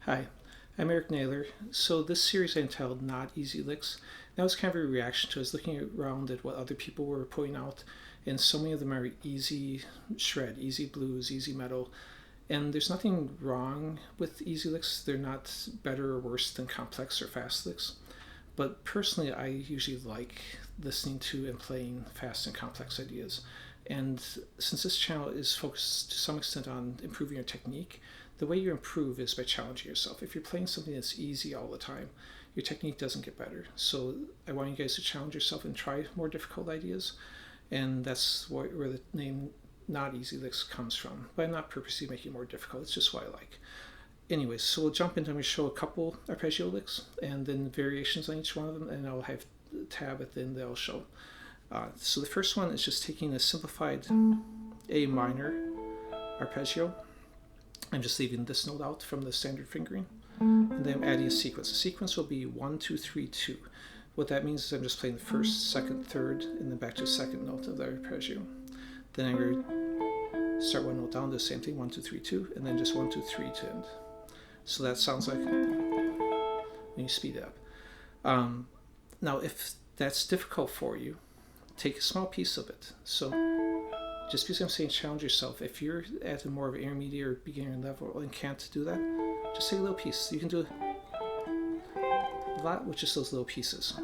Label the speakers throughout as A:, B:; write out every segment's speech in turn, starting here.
A: Hi, I'm Eric Naylor. So this series I entitled Not Easy Licks. That was kind of a reaction to us looking around at what other people were pointing out, and so many of them are easy shred, easy blues, easy metal. And there's nothing wrong with easy licks. They're not better or worse than complex or fast licks. But personally, I usually like listening to and playing fast and complex ideas. And since this channel is focused to some extent on improving your technique, the way you improve is by challenging yourself. If you're playing something that's easy all the time, your technique doesn't get better. So I want you guys to challenge yourself and try more difficult ideas. And that's where the name Not Easy Licks comes from. But I'm not purposely making it more difficult. It's just what I like. Anyways, so we'll jump into, I'm going to show a couple arpeggio licks and then variations on each one of them, and I'll have a tab at the end that I'll show. So the first one is just taking a simplified A minor arpeggio. I'm just leaving this note out from the standard fingering, and then I'm adding a sequence. The sequence will be 1, 2, 3, 2. What that means is I'm just playing the first, second, third, and then back to the second note of the arpeggio. Then I'm going to start one note down, do the same thing, 1, 2, 3, 2, and then just 1, 2, 3 to end. So that sounds like when you speed it up. Now, if that's difficult for you, take a small piece of it. So just because I'm saying challenge yourself, if you're at a more of an intermediate or beginner level and can't do that, just take a little piece. You can do a lot with just those little pieces.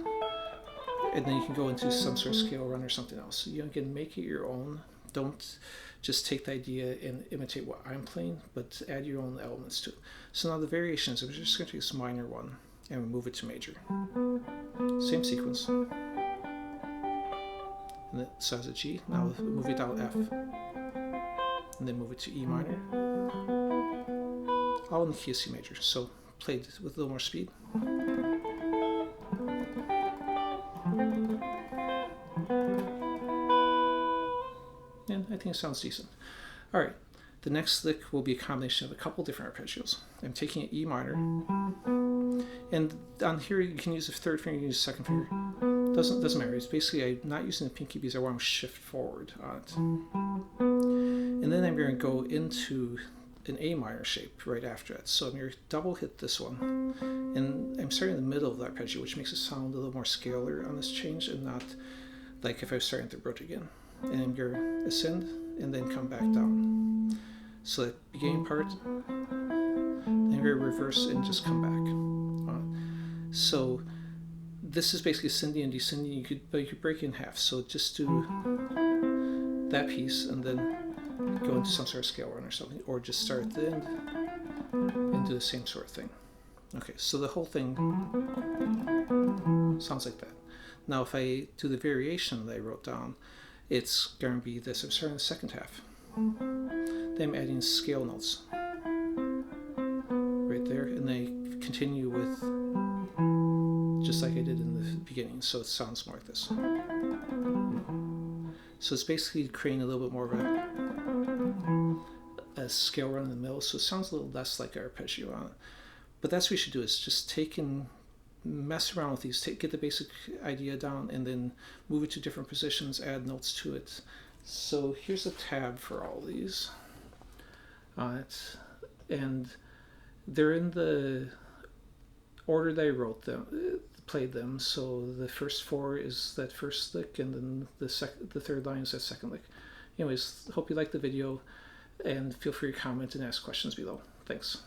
A: And then you can go into some sort of scale run or something else. You can make it your own. Don't just take the idea and imitate what I'm playing, but add your own elements to it. So now the variations, I'm just going to take this minor one and move it to major. Same sequence. And then so as a G, now move it down F. And then move it to E minor. All in the key of C major. So played with a little more speed. And I think it sounds decent. All right, the next lick will be a combination of a couple different arpeggios. I'm taking an E minor, and on here you can use the third finger, you can use the second finger. Doesn't matter. It's basically I'm not using the pinky because I want to shift forward on it. And then I'm going to go into an A minor shape right after that. So I'm going to double hit this one, and I'm starting in the middle of the arpeggio, which makes it sound a little more scalar on this change, and not like if I was starting at the root again. And I'm going to ascend and then come back down. So that beginning part, then I'm going to reverse and just come back. So this is basically ascending and descending. But you could break it in half. So just do that piece and then go into some sort of scale run or something, or just start at the end and do the same sort of thing. Okay, so the whole thing sounds like that. Now if I do the variation that I wrote down, it's going to be this. I'm starting the second half. Then I'm adding scale notes right there, and they continue with just like I did in the beginning, so it sounds more like this. So it's basically creating a little bit more of a scale run in the middle, so it sounds a little less like arpeggio on it. But that's what you should do, is just take and mess around with these, get the basic idea down, and then move it to different positions, add notes to it. So here's a tab for all these on it, and they're in the order that I wrote them, played them. So the first four is that first lick, and then the third line is that second lick. Anyways, hope you liked the video, and feel free to comment and ask questions below. Thanks.